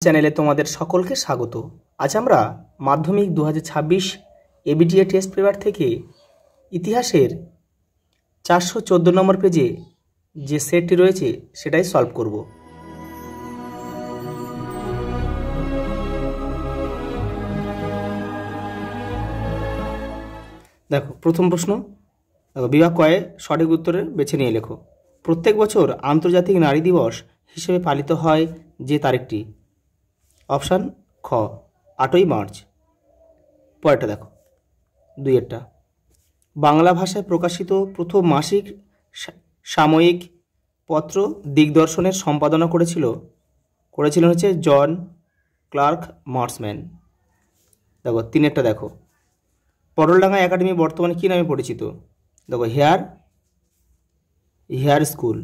চ্যানেলে তোমাদের সকলকে স্বাগত। আজ আমরা মাধ্যমিক 2026 এবিটিএ টেস্ট পেপার থেকে ইতিহাসের 414 নম্বর পেজে যে সেটটি রয়েছে সেটাই সলভ করব। দেখো প্রথম প্রশ্ন, দেখো বিভাগ কয়ে সঠিক উত্তরের বেছে নিয়ে লেখো। প্রত্যেক বছর আন্তর্জাতিক নারী দিবস হিসেবে পালিত হয় যে তারিখটি? অপশান খ 8ই মার্চ। পরেরটা দেখো, দুইয়েরটা, বাংলা ভাষায় প্রকাশিত প্রথম মাসিক সাময়িক পত্র দিগদর্শনের সম্পাদনা করেছিলেন হচ্ছে জন ক্লার্ক মার্সম্যান। দেখো তিনেরটা দেখো, পটলডাঙ্গা একাডেমি বর্তমানে কী নামে পরিচিত? দেখো হেয়ার স্কুল।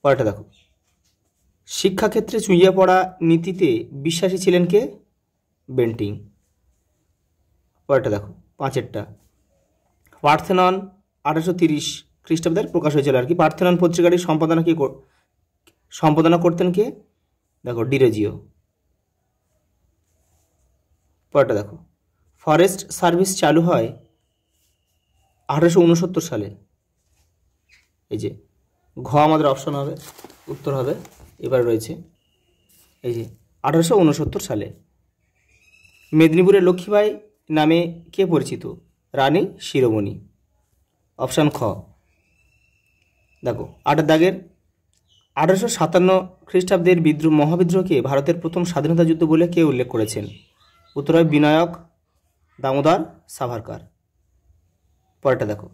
পরেরটা দেখো, শিক্ষাক্ষেত্রে চুঁইয়ে পড়া নীতিতে বিশ্বাসী ছিলেন কে? বেন্টিং। পরেরটা দেখো পাঁচেরটা, পার্থেনন 1830 খ্রিস্টাব্দের প্রকাশ হয়েছিল আর কি। পার্থেনন পত্রিকাটির সম্পাদনা করতেন কে? দেখো ডিরেজিও। পরেরটা দেখো, ফরেস্ট সার্ভিস চালু হয় 1869 সালে। এই যে ঘ আমাদের অপশন হবে, উত্তর হবে এবার রয়েছে এই যে 1869 সালে। মেদিনীপুরের লক্ষ্মীবাই নামে কে পরিচিত? রানী শিরোমণি। অপশান খ। দেখো 8 দাগের, 1857 খ্রিস্টাব্দের মহাবিদ্রোহকে ভারতের প্রথম স্বাধীনতা যুদ্ধ বলে কে উল্লেখ করেছেন? উত্তর হয় বিনায়ক দামোদর সাভারকার। পরেরটা দেখো,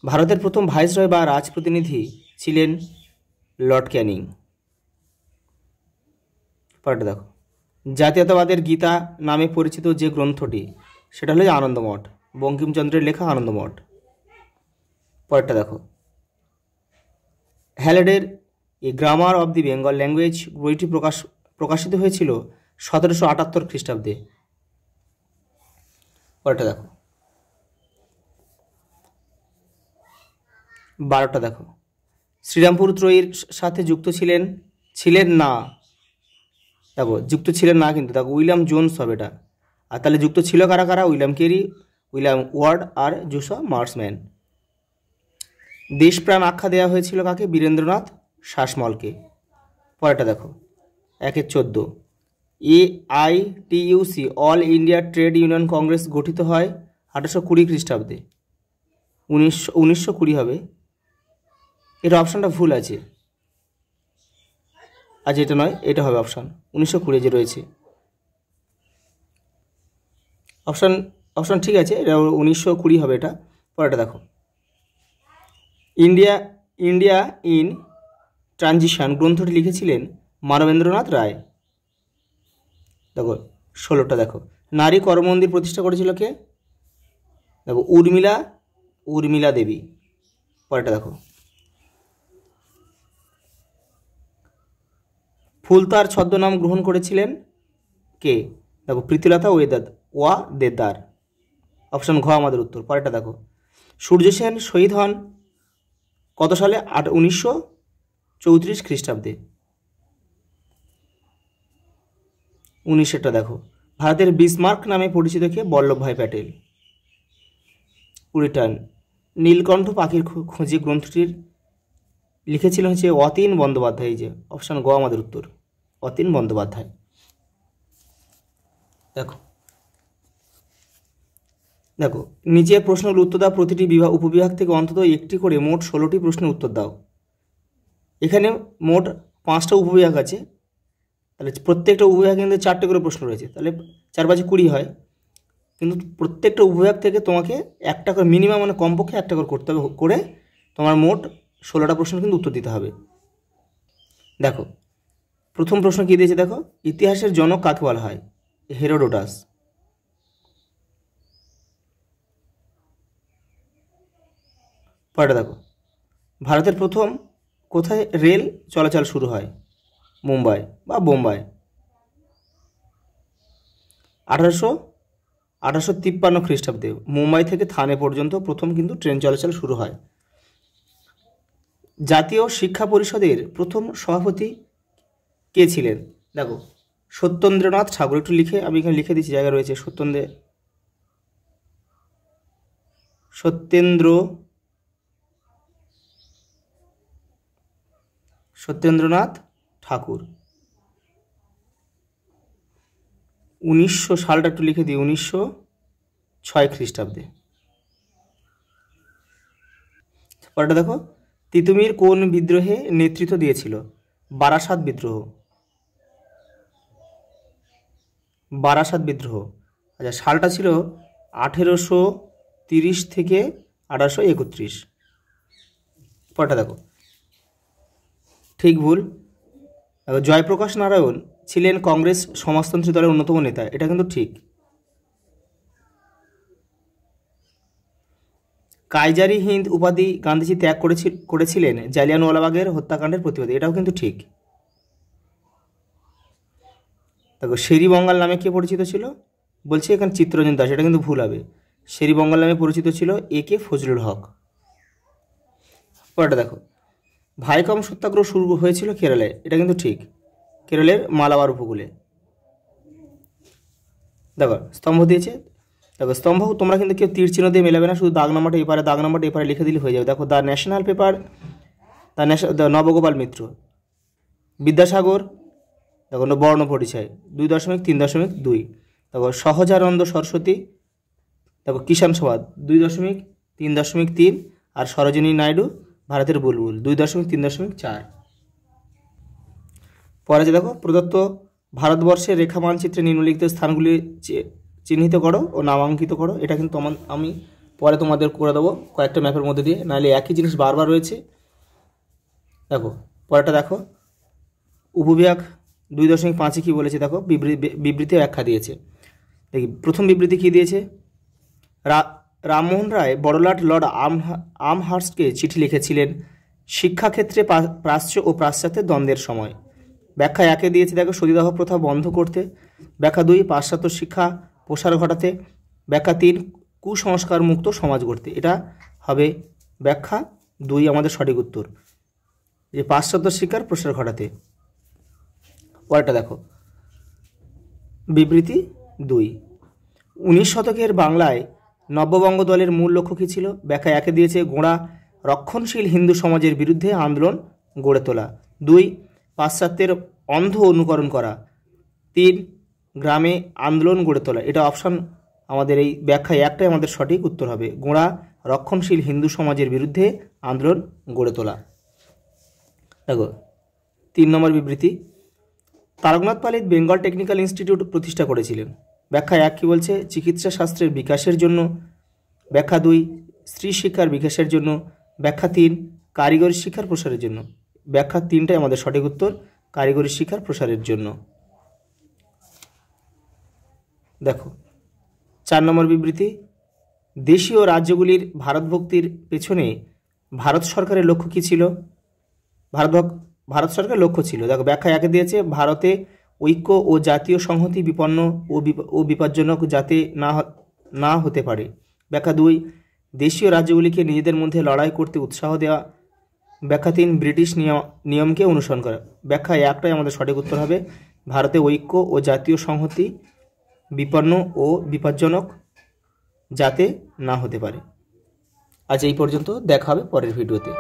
ভারতের প্রথম ভাইসরয় বা রাজপ্রতিনিধি ছিলেন লর্ড ক্যানিং। পরেরটা দেখো, জাতীয়তাবাদের গীতা নামে পরিচিত যে গ্রন্থটি সেটা হলো আনন্দমঠ, বঙ্কিমচন্দ্রের লেখা আনন্দমঠ। পরেরটা দেখো, হ্যালেডের a grammar of the Bengal language বইটি প্রকাশিত হয়েছিল 1778 খ্রিস্টাব্দে। পরেরটা দেখো 12টা দেখো, শ্রীরামপুর ত্রয়ীর সাথে যুক্ত ছিলেন না। দেখো যুক্ত ছিলেন না কিন্তু দেখো উইলিয়াম জোন্স হবে এটা। আর তাহলে যুক্ত ছিল কারা কারা? উইলিয়াম কেরি, উইলিয়াম ওয়ার্ড আর জোসা মার্সম্যান। দেশপ্রাণ আখ্যা দেওয়া হয়েছিল কাকে? বীরেন্দ্রনাথ শাসমলকে। পরেরটা দেখো 1-14, AITUC all India trade union Congress গঠিত হয় 1820 খ্রিস্টাব্দে। 1920 হবে, এটা অপশানটা ভুল আছে। আজ এটা নয়, এটা হবে অপশান 1920 যে রয়েছে। অপশান ঠিক আছে, এটা 1920 হবে এটা। পরেরটা দেখো, ইন্ডিয়া ইন ট্রানজিশন গ্রন্থটি লিখেছিলেন মানবেন্দ্রনাথ রায়। দেখো 16টা দেখো, নারী কর্মমন্দির প্রতিষ্ঠা করেছিল কে? দেখো উর্মিলা দেবী। পরেরটা দেখো, ফুলতার ছদ্মনাম গ্রহণ করেছিলেন কে? দেখো প্রীতিলতা দেদার। অপশান ঘ আমাদের উত্তর। পরেরটা দেখো, সূর্য সেন শহীদ হন কত সালে? 1934 খ্রিস্টাব্দে। 19টা দেখো, ভারতের বিসমার্ক নামে পরিচিত কে? বল্লভভাই প্যাটেল। 20টা, নীলকণ্ঠ পাখির খোঁজে গ্রন্থটির লিখেছিলেন হচ্ছে অতীন বন্দ্যোপাধ্যায়। যে অপশান গ আমাদের উত্তর, অতীন বন্দ্যোপাধ্যায়। দেখো নিচের প্রশ্নের উত্তর দাও, প্রতিটি উপবিভাগ থেকে অন্তত একটি করে মোট 16টি প্রশ্নের উত্তর দাও। এখানে মোট 5টা উপবিভাগ আছে, তাহলে প্রত্যেকটা উপবিভাগ কিন্তু 4টে করে প্রশ্ন রয়েছে, তাহলে 4×5 20 হয়। কিন্তু প্রত্যেকটা উপবিভাগ থেকে তোমাকে একটা করে মিনিমাম মানে কমপক্ষে একটা করে করতে হবে, করে তোমার মোট 16টা প্রশ্ন কিন্তু উত্তর দিতে হবে। দেখো প্রথম প্রশ্ন কী দিয়েছে দেখো, ইতিহাসের জনক কাকে বলা হয়? হেরোডোটাস। পরেরটা দেখো, ভারতের প্রথম কোথায় রেল চলাচল শুরু হয়? মুম্বাই বা বোম্বাই। 1853 খ্রিস্টাব্দে মুম্বাই থেকে থানে পর্যন্ত প্রথম কিন্তু ট্রেন চলাচল শুরু হয়। জাতীয় শিক্ষা পরিষদের প্রথম সভাপতি কে ছিলেন? দেখো সত্যেন্দ্রনাথ ঠাকুর, একটু লিখে আমি এখানে লিখে দিচ্ছি, জায়গা রয়েছে সত্যেন্দ্রনাথ ঠাকুর। 1900 সালটা একটু লিখে দিই, 1906 খ্রিস্টাব্দে। পরেরটা দেখো, তিতুমির কোন বিদ্রোহে নেতৃত্ব দিয়েছিল? বারাসাত বিদ্রোহ। আচ্ছা, সালটা ছিল 1830 থেকে 1831। পরেরটা দেখো, ঠিক ভুল। দেখো, জয়প্রকাশ নারায়ণ ছিলেন কংগ্রেস সমাজতন্ত্রী দলের অন্যতম নেতা, এটা কিন্তু ঠিক। কাইজারি হিন্দ উপাধি গান্ধীজি ত্যাগ করেছিলেন জালিয়ানওয়ালাবাগের হত্যাকাণ্ডের প্রতিবাদে, এটাও কিন্তু ঠিক। দেখো, শেরি বঙ্গাল নামে কে পরিচিত ছিল? বলছি এখানে চিত্তরঞ্জন দাস, এটা কিন্তু ভুল হবে। শেরি বঙ্গাল নামে পরিচিত ছিল A.K. ফজলুল হক। পরেরটা দেখো, ভাইকম সত্যাগ্রহ শুরু হয়েছিল কেরালায়, এটা কিন্তু ঠিক, কেরলের মালাবার উপকূলে। দেখো স্তম্ভ দিয়েছে, দেখো স্তম্ভ তোমরা কিন্তু কেউ তীর চিহ্ন দিয়ে মেলাবে না, শুধু দাগ নাম্বারটা এপারে লিখে দিলে হয়ে যাবে। দেখো, the national paper, the Nabagopal Mitra. Vidyasagar, দেখো বর্ণ পরিচয় 2.3.2। দেখো সহজানন্দ সরস্বতী, দেখো কিষাণ সভা 2.3.3। আর সরোজিনী নাইডু ভারতের বুলবুল 2.3.4। পরে যে দেখো, প্রদত্ত ভারতবর্ষের রেখা মানচিত্রে নিম্নলিখিত স্থানগুলি চিহ্নিত করো ও নামাঙ্কিত করো। এটা কিন্তু আমি পরে তোমাদের করে দেবো কয়েকটা ম্যাপের মধ্যে দিয়ে, নাহলে একই জিনিস বারবার রয়েছে। দেখো পরেরটা দেখো, উপবিভাগ 2.5 কী বলেছে? দেখো বিবৃতি ব্যাখ্যা দিয়েছে। দেখি প্রথম বিবৃতি কী দিয়েছে? রামমোহন রায় বড়লাট লর্ড আমহার্স্টকে চিঠি লিখেছিলেন শিক্ষাক্ষেত্রে প্রাচ্য ও পাশ্চাত্যের দ্বন্দ্বের সময়। ব্যাখ্যা 1 দিয়েছে, দেখো সতীদাহ প্রথা বন্ধ করতে। ব্যাখ্যা 2 পাশ্চাত্য শিক্ষা প্রসার ঘটাতে। ব্যাখ্যা 3 কুসংস্কার মুক্ত সমাজ গড়তে। এটা হবে ব্যাখ্যা 2 আমাদের সঠিক উত্তর, যে পাশ্চাত্য শিক্ষার প্রসার ঘটাতে। পরেরটা দেখো, বিবৃতি 2, 19 শতকের বাংলায় নব্যবঙ্গ দলের মূল লক্ষ্য কী ছিল? ব্যাখ্যা 1 দিয়েছে গোঁড়া রক্ষণশীল হিন্দু সমাজের বিরুদ্ধে আন্দোলন গড়ে তোলা। 2 পাশ্চাত্যের অন্ধ অনুকরণ করা। 3 গ্রামে আন্দোলন গড়ে তোলা। এটা অপশান আমাদের এই ব্যাখ্যা 1টাই আমাদের সঠিক উত্তর হবে, গোঁড়া রক্ষণশীল হিন্দু সমাজের বিরুদ্ধে আন্দোলন গড়ে তোলা। দেখো 3 নম্বর বিবৃতি, তারকনাথ পালিত বেঙ্গল টেকনিক্যাল ইনস্টিটিউট প্রতিষ্ঠা করেছিলেন। ব্যাখ্যা 1 কী বলছে? চিকিৎসা শাস্ত্রের বিকাশের জন্য। ব্যাখ্যা 2 স্ত্রী শিক্ষার বিকাশের জন্য। ব্যাখ্যা 3 কারিগরি শিক্ষার প্রসারের জন্য। ব্যাখ্যা 3টাই আমাদের সঠিক উত্তর, কারিগরি শিক্ষার প্রসারের জন্য। দেখো 4 নম্বর বিবৃতি, দেশীয় রাজ্যগুলির ভারতভক্তির পেছনে ভারত সরকারের লক্ষ্য কী ছিল? ভারত সরকারের লক্ষ্য ছিল, দেখো ব্যাখ্যা 1 দিয়েছে ভারতে ঐক্য ও জাতীয় সংহতি বিপন্ন ও বিপজ্জনক যাতে না হতে পারে। ব্যাখ্যা 2 দেশীয় রাজ্যগুলিকে নিজেদের মধ্যে লড়াই করতে উৎসাহ দেওয়া। ব্যাখ্যা 3 ব্রিটিশ নিয়মকে অনুসরণ করা। ব্যাখ্যা 1টাই আমাদের সঠিক উত্তর হবে, ভারতে ঐক্য ও জাতীয় সংহতি বিপন্ন ও বিপজ্জনক যাতে না হতে পারে। আজ এই পর্যন্ত, দেখা হবে পরের ভিডিওতে।